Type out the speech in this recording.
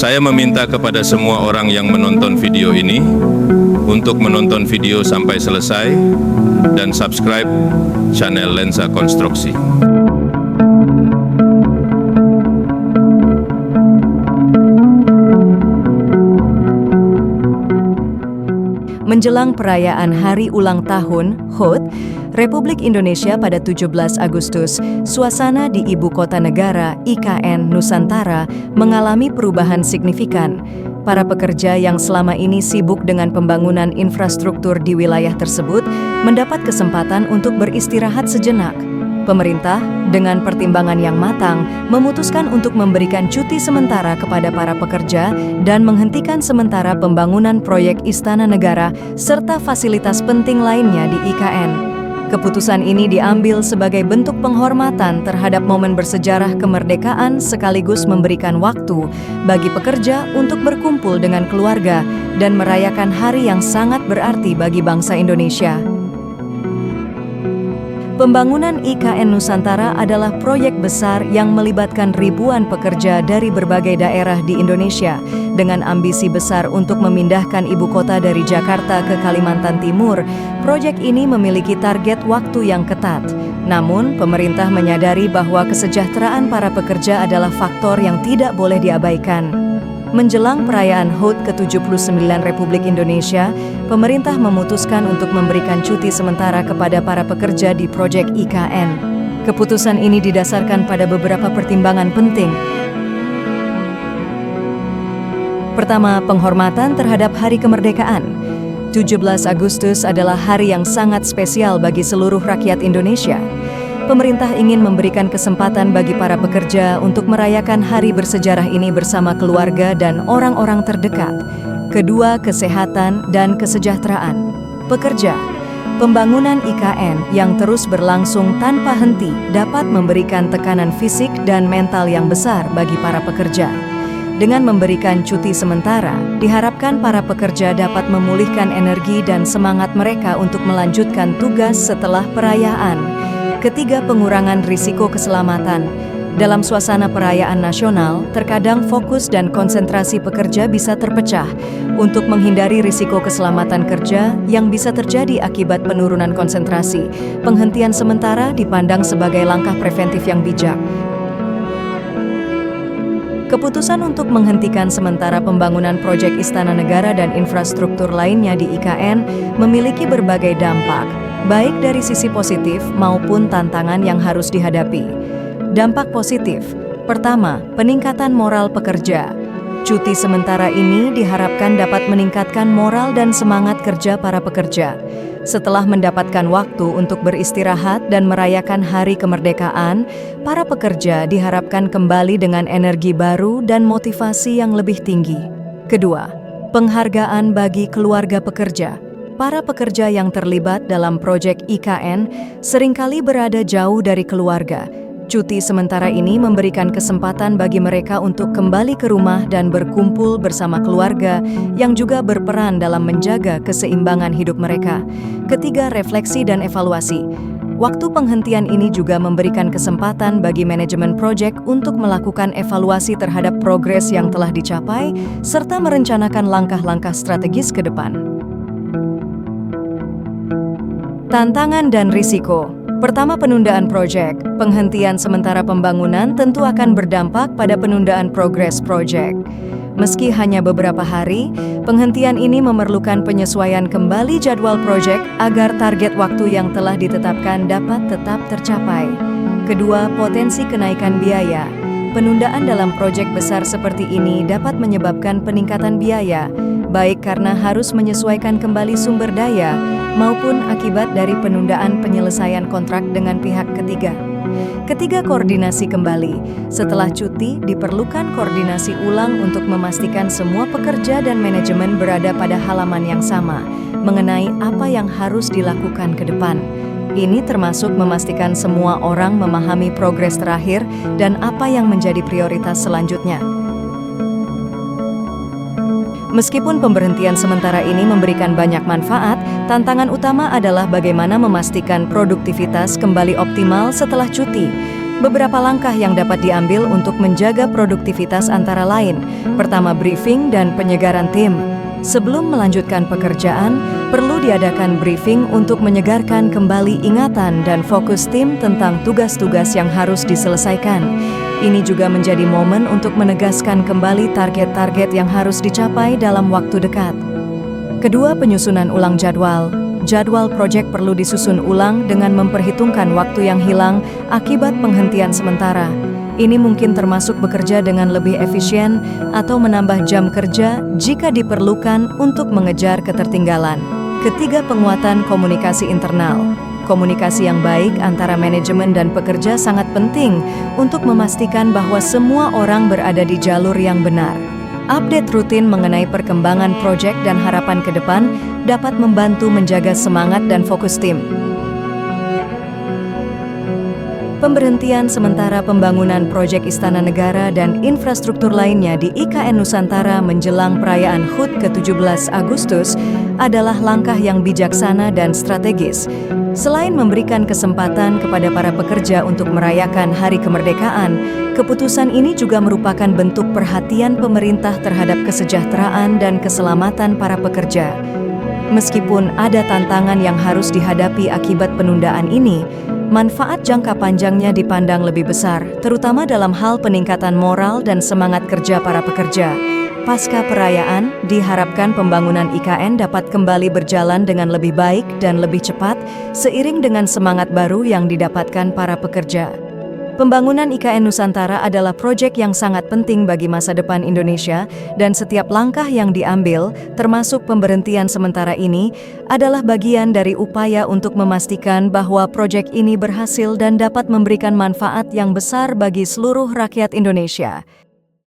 Saya meminta kepada semua orang yang menonton video ini untuk menonton video sampai selesai dan subscribe channel Lensa Konstruksi. Menjelang perayaan Hari Ulang Tahun HUT Republik Indonesia pada 17 Agustus, suasana di Ibu Kota Negara IKN Nusantara mengalami perubahan signifikan. Para pekerja yang selama ini sibuk dengan pembangunan infrastruktur di wilayah tersebut mendapat kesempatan untuk beristirahat sejenak. Pemerintah, dengan pertimbangan yang matang, memutuskan untuk memberikan cuti sementara kepada para pekerja dan menghentikan sementara pembangunan proyek Istana Negara serta fasilitas penting lainnya di IKN. Keputusan ini diambil sebagai bentuk penghormatan terhadap momen bersejarah kemerdekaan sekaligus memberikan waktu bagi pekerja untuk berkumpul dengan keluarga dan merayakan hari yang sangat berarti bagi bangsa Indonesia. Pembangunan IKN Nusantara adalah proyek besar yang melibatkan ribuan pekerja dari berbagai daerah di Indonesia dengan ambisi besar untuk memindahkan ibu kota dari Jakarta ke Kalimantan Timur. Proyek ini memiliki target waktu yang ketat. Namun, pemerintah menyadari bahwa kesejahteraan para pekerja adalah faktor yang tidak boleh diabaikan. Menjelang perayaan HUT ke-79 Republik Indonesia, pemerintah memutuskan untuk memberikan cuti sementara kepada para pekerja di proyek IKN. Keputusan ini didasarkan pada beberapa pertimbangan penting. Pertama, penghormatan terhadap Hari Kemerdekaan. 17 Agustus adalah hari yang sangat spesial bagi seluruh rakyat Indonesia. Pemerintah ingin memberikan kesempatan bagi para pekerja untuk merayakan hari bersejarah ini bersama keluarga dan orang-orang terdekat. Kedua, kesehatan dan kesejahteraan pekerja. Pembangunan IKN yang terus berlangsung tanpa henti dapat memberikan tekanan fisik dan mental yang besar bagi para pekerja. Dengan memberikan cuti sementara, diharapkan para pekerja dapat memulihkan energi dan semangat mereka untuk melanjutkan tugas setelah perayaan. Ketiga, pengurangan risiko keselamatan. Dalam suasana perayaan nasional, terkadang fokus dan konsentrasi pekerja bisa terpecah. Untuk menghindari risiko keselamatan kerja yang bisa terjadi akibat penurunan konsentrasi, penghentian sementara dipandang sebagai langkah preventif yang bijak. Keputusan untuk menghentikan sementara pembangunan proyek Istana Negara dan infrastruktur lainnya di IKN memiliki berbagai dampak, baik dari sisi positif maupun tantangan yang harus dihadapi. Dampak positif. Pertama, peningkatan moral pekerja. Cuti sementara ini diharapkan dapat meningkatkan moral dan semangat kerja para pekerja. Setelah mendapatkan waktu untuk beristirahat dan merayakan Hari Kemerdekaan, para pekerja diharapkan kembali dengan energi baru dan motivasi yang lebih tinggi. Kedua, penghargaan bagi keluarga pekerja. Para pekerja yang terlibat dalam proyek IKN seringkali berada jauh dari keluarga. Cuti sementara ini memberikan kesempatan bagi mereka untuk kembali ke rumah dan berkumpul bersama keluarga yang juga berperan dalam menjaga keseimbangan hidup mereka. Ketiga, refleksi dan evaluasi. Waktu penghentian ini juga memberikan kesempatan bagi manajemen proyek untuk melakukan evaluasi terhadap progres yang telah dicapai serta merencanakan langkah-langkah strategis ke depan. Tantangan dan risiko. Pertama, penundaan proyek. Penghentian sementara pembangunan tentu akan berdampak pada penundaan progres proyek. Meski hanya beberapa hari, penghentian ini memerlukan penyesuaian kembali jadwal proyek agar target waktu yang telah ditetapkan dapat tetap tercapai. Kedua, potensi kenaikan biaya. Penundaan dalam proyek besar seperti ini dapat menyebabkan peningkatan biaya, baik karena harus menyesuaikan kembali sumber daya maupun akibat dari penundaan penyelesaian kontrak dengan pihak ketiga. Ketiga, koordinasi kembali. Setelah cuti, diperlukan koordinasi ulang untuk memastikan semua pekerja dan manajemen berada pada halaman yang sama mengenai apa yang harus dilakukan ke depan. Ini termasuk memastikan semua orang memahami progres terakhir dan apa yang menjadi prioritas selanjutnya. Meskipun pemberhentian sementara ini memberikan banyak manfaat, tantangan utama adalah bagaimana memastikan produktivitas kembali optimal setelah cuti. Beberapa langkah yang dapat diambil untuk menjaga produktivitas antara lain. Pertama, briefing dan penyegaran tim. Sebelum melanjutkan pekerjaan, perlu diadakan briefing untuk menyegarkan kembali ingatan dan fokus tim tentang tugas-tugas yang harus diselesaikan. Ini juga menjadi momen untuk menegaskan kembali target-target yang harus dicapai dalam waktu dekat. Kedua, penyusunan ulang jadwal. Jadwal proyek perlu disusun ulang dengan memperhitungkan waktu yang hilang akibat penghentian sementara. Ini mungkin termasuk bekerja dengan lebih efisien atau menambah jam kerja jika diperlukan untuk mengejar ketertinggalan. Ketiga, penguatan komunikasi internal. Komunikasi yang baik antara manajemen dan pekerja sangat penting untuk memastikan bahwa semua orang berada di jalur yang benar. Update rutin mengenai perkembangan proyek dan harapan ke depan dapat membantu menjaga semangat dan fokus tim. Pemberhentian sementara pembangunan proyek Istana Negara dan infrastruktur lainnya di IKN Nusantara menjelang perayaan HUT ke-17 Agustus adalah langkah yang bijaksana dan strategis. Selain memberikan kesempatan kepada para pekerja untuk merayakan Hari Kemerdekaan, keputusan ini juga merupakan bentuk perhatian pemerintah terhadap kesejahteraan dan keselamatan para pekerja. Meskipun ada tantangan yang harus dihadapi akibat penundaan ini, manfaat jangka panjangnya dipandang lebih besar, terutama dalam hal peningkatan moral dan semangat kerja para pekerja. Pasca perayaan, diharapkan pembangunan IKN dapat kembali berjalan dengan lebih baik dan lebih cepat, seiring dengan semangat baru yang didapatkan para pekerja. Pembangunan IKN Nusantara adalah proyek yang sangat penting bagi masa depan Indonesia, dan setiap langkah yang diambil, termasuk pemberhentian sementara ini, adalah bagian dari upaya untuk memastikan bahwa proyek ini berhasil dan dapat memberikan manfaat yang besar bagi seluruh rakyat Indonesia.